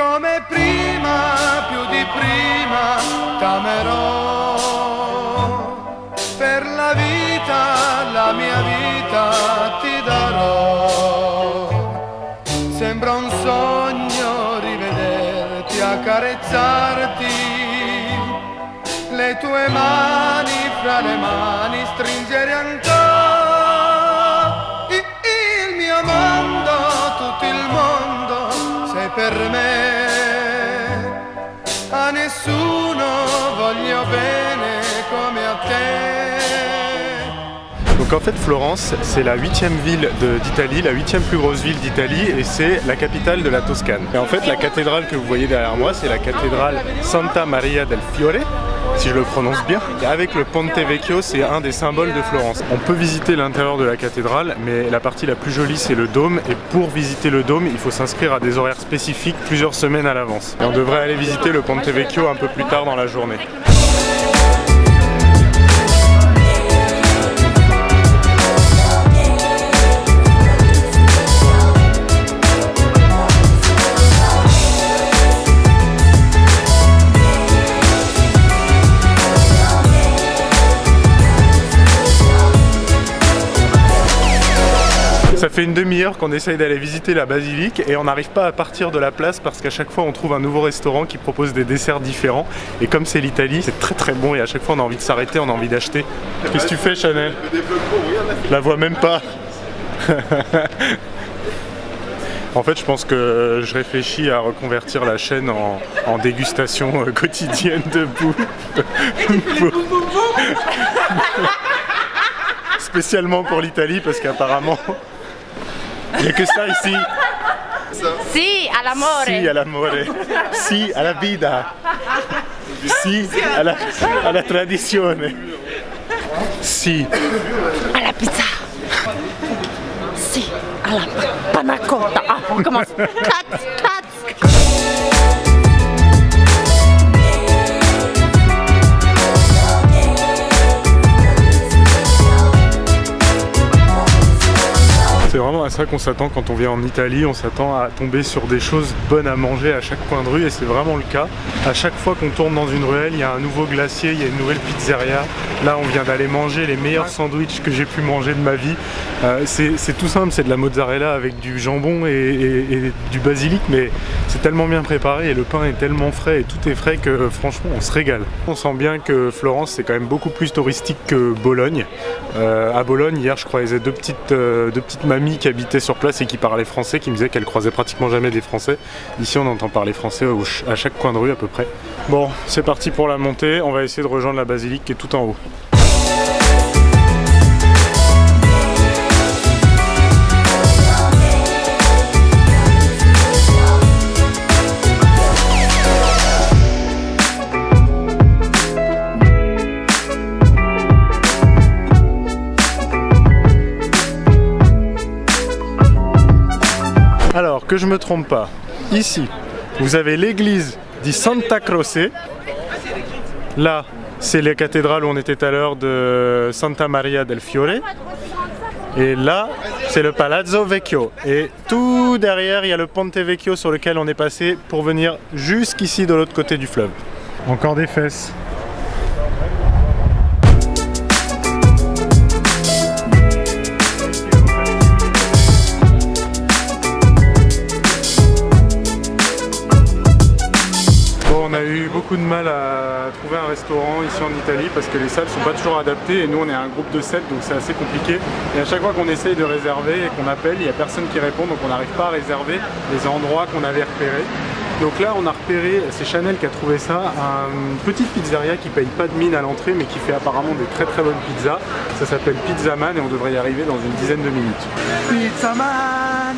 come prima, più di prima t'amerò. Per la vita, la mia vita ti darò. Sembra un sogno rivederti, accarezzarti, le tue mani fra le mani stringere ancora. Il mio mondo, tutto il mondo sei per me. A nessuno voglio bene come a te. Donc en fait Florence c'est la 8e ville d'Italie, la 8e plus grosse ville d'Italie et c'est la capitale de la Toscane. Et en fait la cathédrale que vous voyez derrière moi c'est la cathédrale Santa Maria del Fiore, si je le prononce bien. Et avec le Ponte Vecchio c'est un des symboles de Florence. On peut visiter l'intérieur de la cathédrale mais la partie la plus jolie c'est le dôme et pour visiter le dôme il faut s'inscrire à des horaires spécifiques plusieurs semaines à l'avance. Et on devrait aller visiter le Ponte Vecchio un peu plus tard dans la journée. Ça fait une demi-heure qu'on essaye d'aller visiter la basilique et on n'arrive pas à partir de la place parce qu'à chaque fois on trouve un nouveau restaurant qui propose des desserts différents et comme c'est l'Italie, c'est très très bon et à chaque fois on a envie de s'arrêter, on a envie d'acheter. Qu'est-ce que tu fais Chanel? Je la vois même pas. En fait je pense que je réfléchis à reconvertir la chaîne en dégustation quotidienne de bouffe. Spécialement pour l'Italie parce qu'apparemment il n'y a que ça ici. Si, all'amore. Si, all'amore. Si, alla vida. Si, alla tradizione. Si. Alla pizza. Si, alla panna cotta. Ah, on commence. Cut. C'est vraiment à ça qu'on s'attend quand on vient en Italie, on s'attend à tomber sur des choses bonnes à manger à chaque coin de rue et c'est vraiment le cas. À chaque fois qu'on tourne dans une ruelle, il y a un nouveau glacier, il y a une nouvelle pizzeria. Là on vient d'aller manger les meilleurs sandwichs que j'ai pu manger de ma vie. C'est tout simple, c'est de la mozzarella avec du jambon et du basilic, mais c'est tellement bien préparé et le pain est tellement frais et tout est frais que franchement on se régale. On sent bien que Florence c'est quand même beaucoup plus touristique que Bologne. À Bologne hier je croisais deux petites mamies qui habitaient sur place et qui parlaient français, qui me disaient qu'elles croisaient pratiquement jamais des Français. Ici on entend parler français à chaque coin de rue à peu près. Bon, c'est parti pour la montée, on va essayer de rejoindre la basilique qui est tout en haut. Alors, que je me trompe pas, ici, vous avez l'église di Santa Croce. Là, c'est la cathédrale où on était à l'heure de Santa Maria del Fiore. Et là, c'est le Palazzo Vecchio. Et tout derrière, il y a le Ponte Vecchio sur lequel on est passé pour venir jusqu'ici de l'autre côté du fleuve. Encore des fesses. On a eu beaucoup de mal à trouver un restaurant ici en Italie parce que les salles sont pas toujours adaptées et nous on est un groupe de 7 donc c'est assez compliqué et à chaque fois qu'on essaye de réserver et qu'on appelle il n'y a personne qui répond donc on n'arrive pas à réserver les endroits qu'on avait repérés. Donc là on a repéré, c'est Chanel qui a trouvé ça, une petite pizzeria qui paye pas de mine à l'entrée mais qui fait apparemment des très très bonnes pizzas. Ça s'appelle Pizza Man et on devrait y arriver dans une dizaine de minutes. Pizza Man.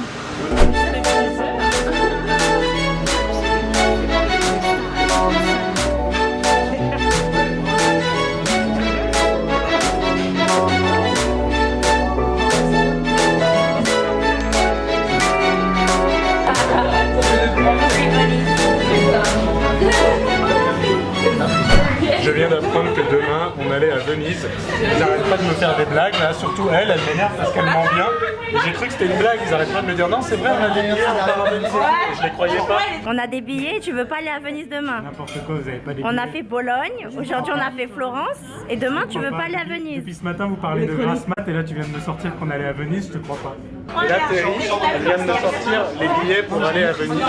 Je viens d'apprendre que demain on allait à Venise. Ils arrêtent arrêtent pas de me faire des blagues, là, surtout elle m'énerve parce qu'elle ment bien. Et j'ai cru que c'était une blague, ils arrêtent pas de me dire non, c'est vrai, on a des billets, on part à Venise. Et je les croyais pas. On a des billets, tu veux pas aller à Venise demain? N'importe quoi, vous avez pas des billets. On a fait Bologne, aujourd'hui on a fait Florence, et demain tu veux pas aller à Venise? Depuis ce matin, vous parlez de grasse mat et là tu viens de me sortir qu'on allait à Venise, je te crois pas. Et là, Terry, elle vient de me sortir les billets pour aller à Venise.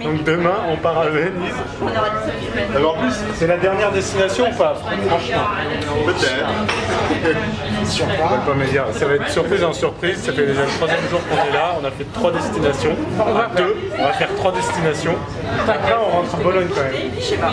Donc demain, on part à Venise. Alors en plus, c'est la dernière destination ou pas? Franchement. Peut-être. On va pas me dire. Ça va être surprise en surprise. Ça fait déjà le 3e jour qu'on est là. On a fait 3 destinations. Enfin, 2. On va faire 3 destinations. Après, on rentre à Bologne quand même. Je sais pas.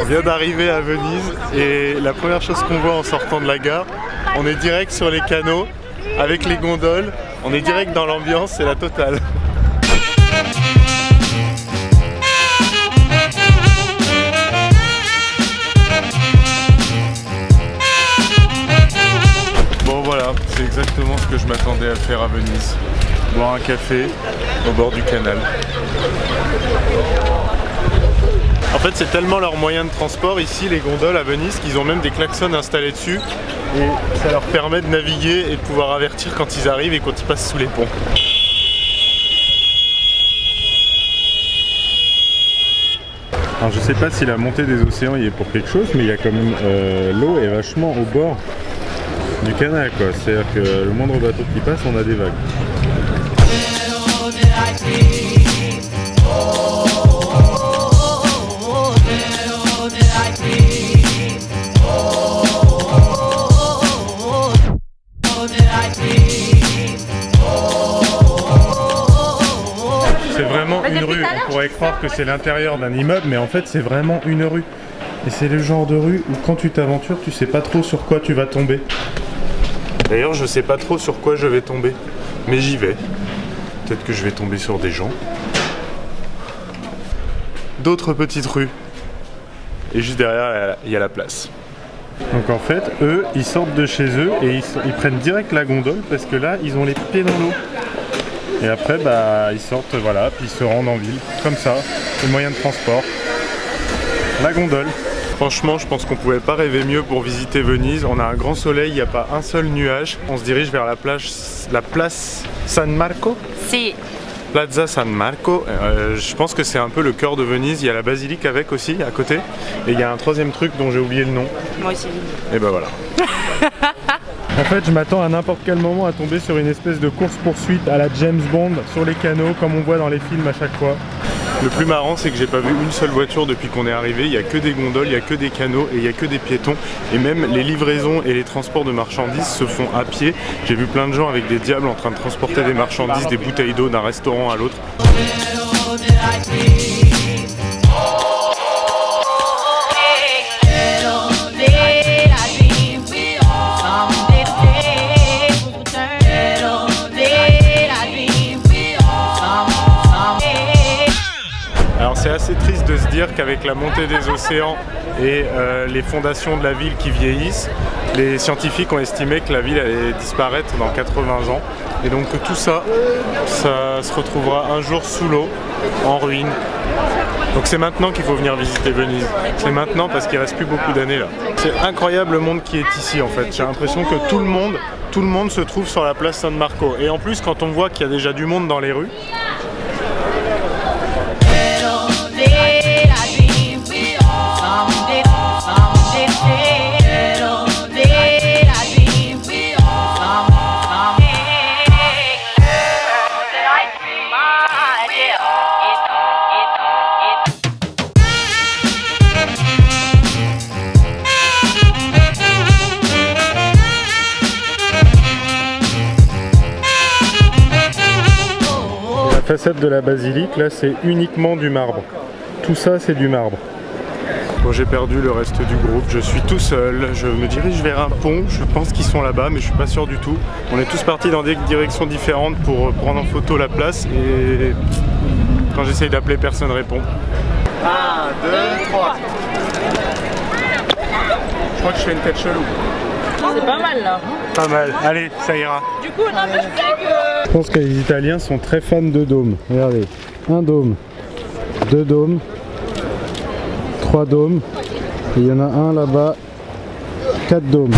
On vient d'arriver à Venise et la première chose qu'on voit en sortant de la gare, on est direct sur les canaux avec les gondoles, on est direct dans l'ambiance, c'est la totale. Bon voilà, c'est exactement ce que je m'attendais à faire à Venise. Boire un café au bord du canal. En fait, c'est tellement leur moyen de transport ici, les gondoles à Venise, qu'ils ont même des klaxons installés dessus et ça leur permet de naviguer et de pouvoir avertir quand ils arrivent et quand ils passent sous les ponts. Alors je sais pas si la montée des océans y est pour quelque chose, mais il y a quand même l'eau est vachement au bord du canal quoi. C'est-à-dire que le moindre bateau qui passe, on a des vagues. C'est vraiment une rue, on pourrait croire que c'est l'intérieur d'un immeuble, mais en fait c'est vraiment une rue. Et c'est le genre de rue où quand tu t'aventures, tu sais pas trop sur quoi tu vas tomber. D'ailleurs, je sais pas trop sur quoi je vais tomber, mais j'y vais. Peut-être que je vais tomber sur des gens. D'autres petites rues. Et juste derrière, il y a la place. Donc en fait, eux, ils sortent de chez eux et ils prennent direct la gondole parce que là, ils ont les pieds dans l'eau. Et après, bah, ils sortent, voilà, puis ils se rendent en ville. Comme ça, le moyen de transport. La gondole. Franchement, je pense qu'on pouvait pas rêver mieux pour visiter Venise. On a un grand soleil, il n'y a pas un seul nuage. On se dirige vers la place San Marco. Si. Plaza San Marco. Je pense que c'est un peu le cœur de Venise. Il y a la basilique avec aussi, à côté. Et il y a un 3e truc dont j'ai oublié le nom. Moi aussi. Et ben voilà. En fait, je m'attends à n'importe quel moment à tomber sur une espèce de course-poursuite à la James Bond sur les canaux, comme on voit dans les films à chaque fois. Le plus marrant, c'est que j'ai pas vu une seule voiture depuis qu'on est arrivé. Il n'y a que des gondoles, il n'y a que des canaux et il n'y a que des piétons. Et même les livraisons et les transports de marchandises se font à pied. J'ai vu plein de gens avec des diables en train de transporter des marchandises, des bouteilles d'eau d'un restaurant à l'autre. Alors c'est assez triste de se dire qu'avec la montée des océans et les fondations de la ville qui vieillissent, les scientifiques ont estimé que la ville allait disparaître dans 80 ans. Et donc tout ça, ça se retrouvera un jour sous l'eau, en ruine. Donc c'est maintenant qu'il faut venir visiter Venise. C'est maintenant parce qu'il ne reste plus beaucoup d'années là. C'est incroyable le monde qui est ici en fait. J'ai l'impression que tout le monde se trouve sur la place San Marco. Et en plus quand on voit qu'il y a déjà du monde dans les rues, la façade de la basilique, là c'est uniquement du marbre. Tout ça c'est du marbre. Bon, j'ai perdu le reste du groupe, je suis tout seul, je me dirige vers un pont, je pense qu'ils sont là-bas mais je suis pas sûr du tout. On est tous partis dans des directions différentes pour prendre en photo la place et Quand j'essaye d'appeler, personne répond. 1, 2, 3. Je crois que je fais une tête chelou. C'est pas mal là. Pas mal. Allez, ça ira. Du coup, n'empêche pas que... Je pense que les Italiens sont très fans de dômes. Regardez. 1 dôme, 2 dômes, 3 dômes. Et il y en a un là-bas. 4 dômes.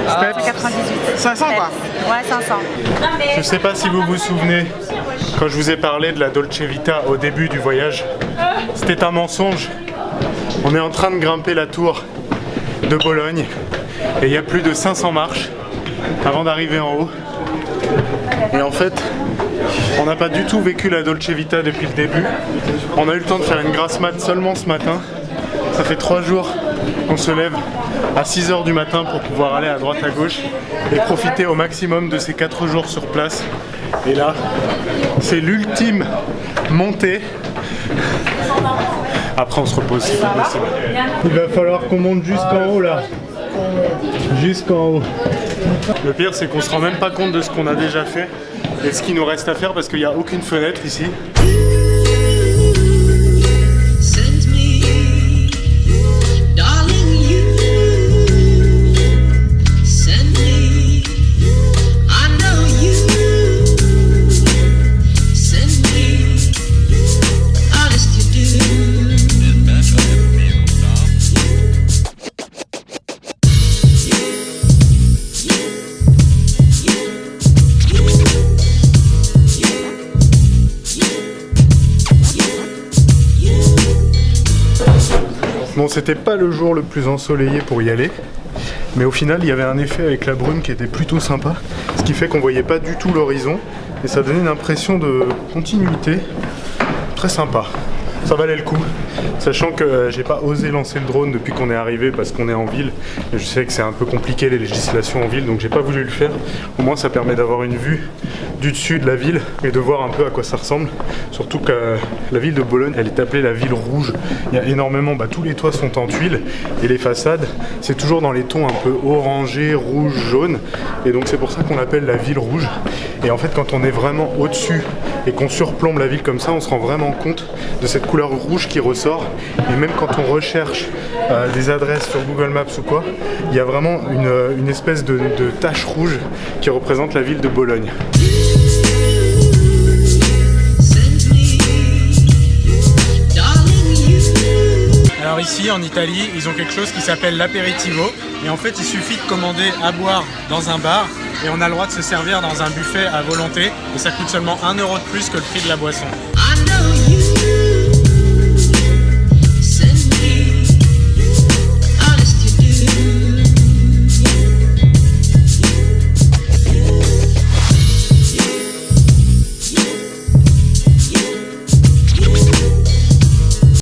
Steps. 98. 500 quoi. Ouais, 500. Je sais pas si vous vous souvenez, quand je vous ai parlé de la Dolce Vita au début du voyage, c'était un mensonge. On est en train de grimper la tour de Bologne et il y a plus de 500 marches avant d'arriver en haut. Et en fait, on n'a pas du tout vécu la Dolce Vita depuis le début. On a eu le temps de faire une grasse mat seulement ce matin. Ça fait 3 jours qu'on se lève à 6 h du matin pour pouvoir aller à droite à gauche et profiter au maximum de ces 4 jours sur place. Et là, c'est l'ultime montée. Après on se repose si c'est possible. Il va falloir qu'on monte jusqu'en haut là. Jusqu'en haut. Le pire c'est qu'on se rend même pas compte de ce qu'on a déjà fait et ce qu'il nous reste à faire parce qu'il n'y a aucune fenêtre ici. Bon, c'était pas le jour le plus ensoleillé pour y aller, mais au final il y avait un effet avec la brume qui était plutôt sympa, ce qui fait qu'on voyait pas du tout l'horizon et ça donnait une impression de continuité très sympa. Ça valait le coup, sachant que j'ai pas osé lancer le drone depuis qu'on est arrivé parce qu'on est en ville et je sais que c'est un peu compliqué les législations en ville, donc j'ai pas voulu le faire. Au moins ça permet d'avoir une vue du dessus de la ville et de voir un peu à quoi ça ressemble, surtout que la ville de Bologne elle est appelée la ville rouge. Il y a énormément, tous les toits sont en tuiles et les façades c'est toujours dans les tons un peu orangé, rouge, jaune, et donc c'est pour ça qu'on l'appelle la ville rouge. Et en fait quand on est vraiment au-dessus et qu'on surplombe la ville comme ça, on se rend vraiment compte de cette couleur rouge qui ressort. Et même quand on recherche des adresses sur Google Maps ou quoi, il y a vraiment une espèce de tache rouge qui représente la ville de Bologne. Alors ici en Italie, ils ont quelque chose qui s'appelle l'apéritivo et en fait il suffit de commander à boire dans un bar et on a le droit de se servir dans un buffet à volonté et ça coûte seulement 1 € de plus que le prix de la boisson.